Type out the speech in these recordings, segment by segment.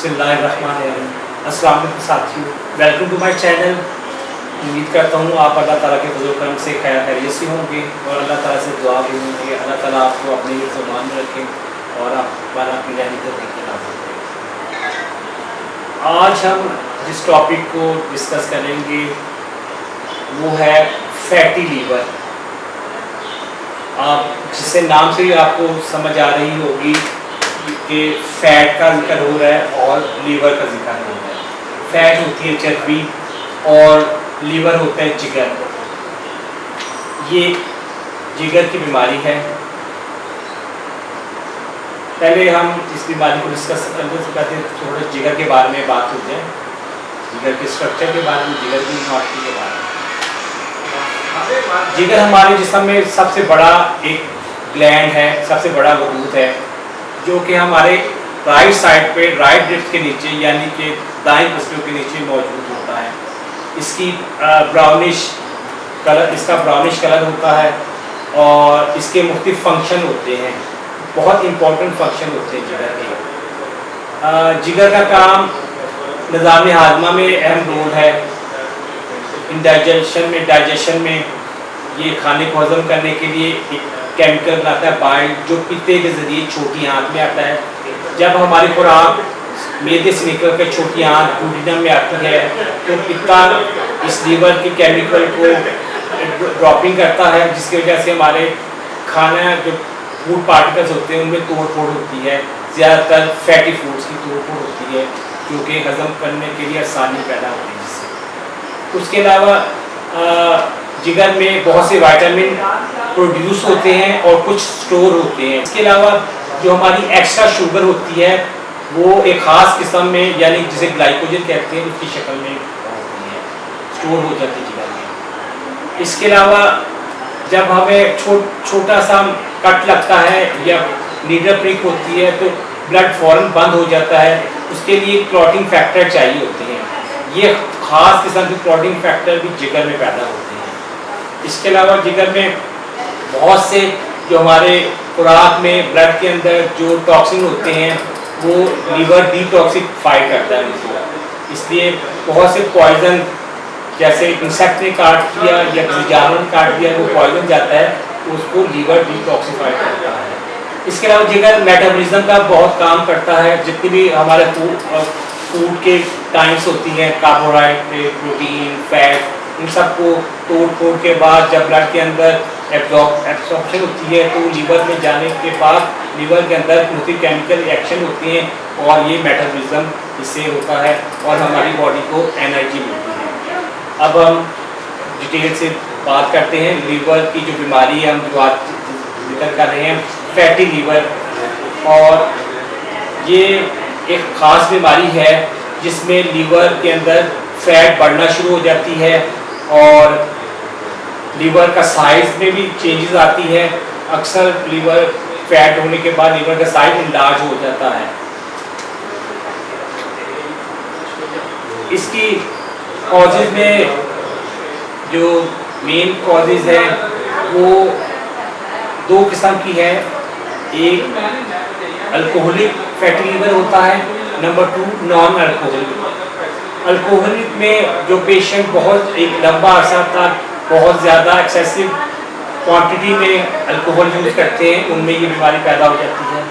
बिस्मिल्लाहिर्रहमानिर्रहीम। अस्सलाम वालेकुम साथियों, वेलकम टू माय चैनल। उम्मीद करता हूँ आप अल्लाह ताला के फजल करम से खैरियत से होंगे और अल्लाह ताला से दुआ भी होंगे अल्लाह ताला आपको अपने ईमान में रखें और आप बार अपनी रहमत देकर नाज़िल करें। आज हम जिस टॉपिक को डिस्कस करेंगे वो है फैटी लीवर। आप जिससे नाम से ही आपको समझ आ रही होगी कि फैट का जिक्र हो रहा है और लीवर का जिक्र हो रहा है। फैट होती है चर्बी और लीवर होता है जिगर। ये जिगर की बीमारी है। पहले हम इस बीमारी को डिस्कस करने से पहले थोड़ा जिगर के बारे में बात हो जाए, जिगर के स्ट्रक्चर के बारे में, जिगर की इम्यूनिटी के बारे में। जिगर हमारे जिस्म में सबसे बड़ा एक ग्लैंड है, सबसे बड़ा वजूद है, जो कि हमारे राइट साइड पे राइट रिब्स के नीचे यानी कि दाएं पसलियों के नीचे मौजूद होता है। इसकी ब्राउनिश कलर होता है और इसके मुख्तलिफ फंक्शन होते हैं, बहुत इंपॉर्टेंट फंक्शन होते हैं जिगर के। जिगर का काम निज़ाम हाजमा में अहम रोल है। डाइजेशन में ये खाने को हजम करने के लिए एक केमिकल बनाता है बाइल, जो पित्ते के ज़रिए छोटी आंत में आता है। जब हमारी खुराक मैदे से निकल कर छोटी आंत डूडिनम में आती है तो पित्ता इस लीवर के केमिकल को ड्रॉपिंग करता है, जिसकी वजह से हमारे खाना जो फूड पार्टिकल्स होते हैं उनमें तोड़ फोड़ होती है। ज़्यादातर फैटी फूड्स की तोड़ फोड़ होती है, जो कि हजम करने के लिए आसानी पैदा होती है जिससे। उसके अलावा जिगर में बहुत से विटामिन प्रोड्यूस होते हैं और कुछ स्टोर होते हैं। इसके अलावा जो हमारी एक्स्ट्रा शुगर होती है वो एक ख़ास किस्म में यानी जिसे ग्लाइकोजन कहते हैं उसकी शक्ल में होती है, स्टोर हो जाती है जिगर में। इसके अलावा जब हमें छोटा सा कट लगता है या नीडल प्रिक होती है तो ब्लड फौरन बंद हो जाता है। उसके लिए क्लॉटिंग फैक्टर चाहिए होते हैं। ये ख़ास किस्म के क्लॉटिंग फैक्टर भी जिगर में पैदा होते हैं। इसके अलावा जिगर में बहुत से जो हमारे खुराक में ब्लड के अंदर जो टॉक्सिन होते हैं वो लीवर डिटॉक्सिफाई करता है उनको। इसलिए बहुत से पॉइजन जैसे इंसेक्ट ने काट दिया या किसी जानवर ने काट दिया वो पॉइजन जाता है, उसको लीवर डिटॉक्सिफाई करता है। इसके अलावा जिगर मेटाबॉलिज्म का बहुत काम करता है। जितनी भी हमारे फूड के टाइम्स होती हैं, कार्बोहाइड्रेट, प्रोटीन, फैट, इन सबको तोड़ फोड़ के बाद जब ब्लड के अंदर एब्जॉर्प्शन होती है तो लीवर में जाने के बाद लीवर के अंदर मुख्तलिफ केमिकल रिएक्शन होती हैं और ये मेटाबॉलिज्म इससे होता है और हमारी बॉडी को एनर्जी मिलती है। अब हम डिटेल से बात करते हैं लीवर की जो बीमारी है, हम जो आज जिक्र कर रहे हैं फैटी लीवर। और ये एक ख़ास बीमारी है जिसमें लीवर के अंदर फैट बढ़ना शुरू हो जाती है और लीवर का साइज में भी चेंजेस आती है। अक्सर लीवर फैट होने के बाद लीवर का साइज इंलार्ज हो जाता है। इसकी कॉजेज में जो मेन कॉजेज है वो दो किस्म की है। एक अल्कोहलिक फैटी लीवर होता है, नंबर 2 नॉन अल्कोहलिक। अल्कोहलिक में जो पेशेंट बहुत एक लंबा अर्सा तक बहुत ज़्यादा एक्सेसिव क्वांटिटी में अल्कोहल यूज़ करते हैं उनमें ये बीमारी पैदा हो जाती है।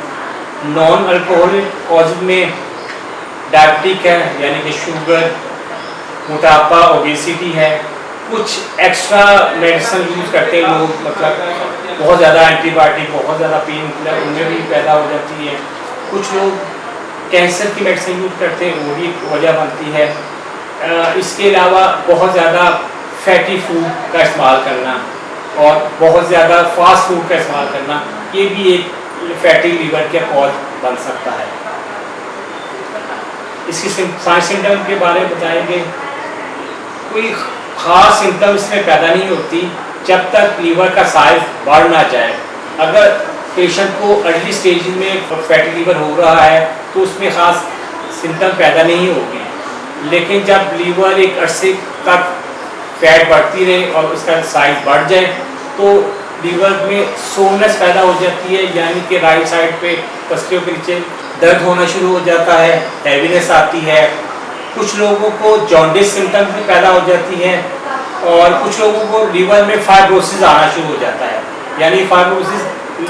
नॉन अल्कोहलिक कॉज में डायबिटिक है यानी कि शुगर, मोटापा, ओबेसिटी है। कुछ एक्स्ट्रा मेडिसिन यूज़ करते हैं लोग, मतलब बहुत ज़्यादा एंटीबायोटिक, बहुत ज़्यादा पेन किलर, उनमें भी पैदा हो जाती है। कुछ लोग कैंसर की मेडिसिन यूज़ करते हैं, वो भी वजह बनती है। इसके अलावा बहुत ज़्यादा फैटी फूड का इस्तेमाल करना और बहुत ज़्यादा फास्ट फूड का इस्तेमाल करना, ये भी एक फैटी लीवर का कॉज बन सकता है। इसकी साइंस सिम्टम के बारे में बताएंगे। कोई ख़ास सिम्टम इसमें पैदा नहीं होती जब तक लीवर का साइज बढ़ ना जाए। अगर पेशेंट को अर्ली स्टेज में फैटी लीवर हो रहा है तो उसमें ख़ास सिम्टम पैदा नहीं होगी, लेकिन जब लीवर एक अरसे तक फैट बढ़ती रहे और उसका साइज बढ़ जाए तो लीवर में सोरनेस पैदा हो जाती है, यानी कि राइट साइड पे पसलियों के नीचे दर्द होना शुरू हो जाता है, हैवीनेस आती है, कुछ लोगों को जॉन्डिस सिम्टम भी पैदा हो जाती है और कुछ लोगों को लीवर में फाइब्रोसिस आना शुरू हो जाता है, यानी फाइब्रोसिस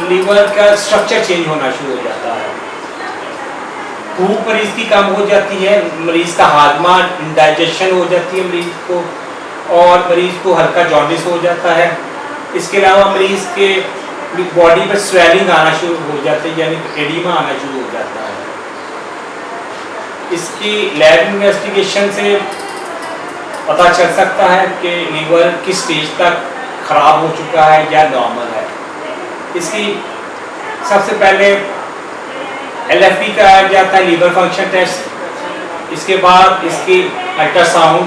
लीवर का स्ट्रक्चर चेंज होना शुरू हो जाता है। भूख मरीज की कम हो जाती है, मरीज का हाजमा इंडाइजेशन हो जाती है मरीज को, और मरीज को हल्का जॉन्डिस हो जाता है। इसके अलावा मरीज के बॉडी पर स्वेलिंग आना शुरू हो जाती है, यानी एडिमा आना शुरू हो जाता है। इसकी लैब इन्वेस्टिगेशन से पता चल सकता है कि लीवर किस स्टेज तक ख़राब हो चुका है या नॉर्मल है। इसकी सबसे पहले LFT कराया जाता है, लीवर फंक्शन टेस्ट। इसके बाद इसकी अल्ट्रासाउंड,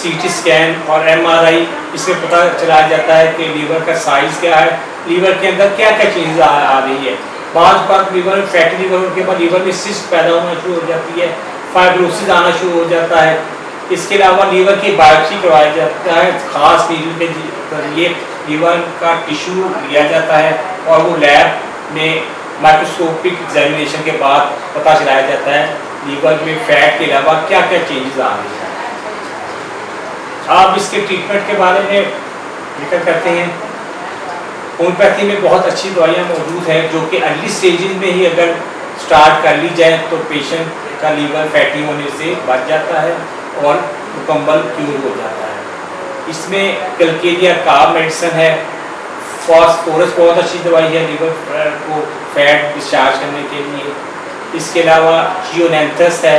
CT स्कैन और MRI, इसमें पता चलाया जाता है कि लीवर का साइज़ क्या है, लीवर के अंदर क्या क्या चीज़ आ रही है। बार लीवर फैटी लीवर होने के बाद लीवर में सिस्ट पैदा होना शुरू हो जाती है, फाइब्रोसिस आना शुरू हो जाता है। इसके अलावा लीवर की बायोप्सी करवाया जाता है, खास नीडल के जरिए लीवर का टिश्यू लिया जाता है और वो लैब में माइक्रोस्कोपिक एग्जामिनेशन के बाद पता चलाया जाता है लीवर में फैट के अलावा क्या क्या चेंजेस आ रही हैं। आप इसके ट्रीटमेंट के बारे में जिक्र करते हैं। होम्योपैथी में बहुत अच्छी दवाइयाँ मौजूद हैं जो कि अर्ली स्टेजेस में ही अगर स्टार्ट कर ली जाए तो पेशेंट का लीवर फैटी होने से बच जाता है और मुकम्मल क्यूर हो जाता है। इसमें कलकेरिया कार्ब मेडिसिन है, फॉस्फोरस बहुत अच्छी दवाई है लीवर को फैट डिस्चार्ज करने के लिए। इसके अलावा जियोनेंथस है,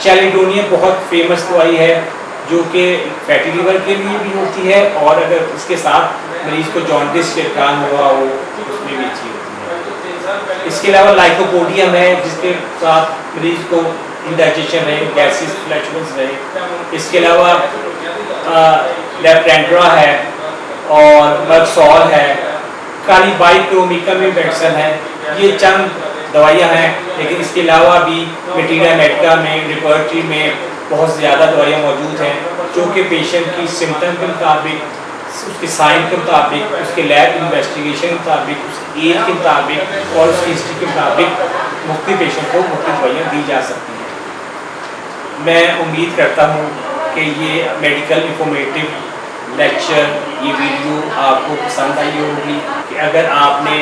चैलिडोनियम बहुत फेमस दवाई है जो कि फैटी लीवर के लिए भी होती है और अगर इसके साथ मरीज को जॉन्डिस के कारण हुआ हो उसमें भी अच्छी होती है। इसके अलावा लाइकोपोडियम है जिसके साथ मरीज को इंडाइजेशन है, गैसेस फ्लैचुलेंस है। इसके अलावा लेप्टेंड्रा है और मर्सॉल है, कालीबाइक्रोमिका में मेडिसिन है। ये चंद दवाइयाँ हैं, लेकिन इसके अलावा भी मटीरिया मेडिका में, रिपर्टरी में बहुत ज़्यादा दवाइयाँ मौजूद हैं जो कि पेशेंट की सिम्टम के मुताबिक, उसके साइन के मुताबिक, उसके लैब इन्वेस्टिगेशन के मुताबिक, उसकी एज के मुताबिक और उसकी हिस्ट्री के मुताबिक मुख्तलिफ पेशेंट को मुख्तलिफ दवाइयाँ दी जा सकती हैं। मैं उम्मीद करता हूँ कि ये मेडिकल इंफॉर्मेटिव लेक्चर, ये वीडियो आपको पसंद आई होगी। कि अगर आपने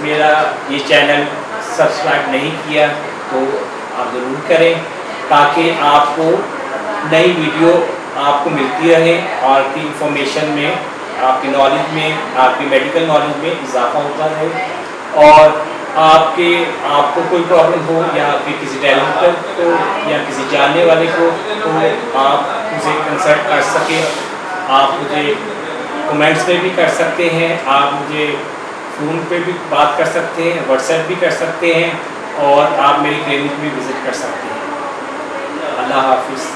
मेरा ये चैनल सब्सक्राइब नहीं किया तो आप ज़रूर करें ताकि आपको नई वीडियो आपको मिलती रहे और आपकी इंफॉर्मेशन में, आपकी नॉलेज में, आपकी मेडिकल नॉलेज में इजाफा होता रहे और आपको कोई प्रॉब्लम हो या आपके किसी टैलेंट को या किसी जानने वाले को तो आप मुझे कंसल्ट कर सकें। आप मुझे कमेंट्स में भी कर सकते हैं, आप मुझे फ़ोन पे भी बात कर सकते हैं, व्हाट्सएप भी कर सकते हैं और आप मेरी क्लिनिक भी विज़िट कर सकते हैं। अल्लाह हाफिज़।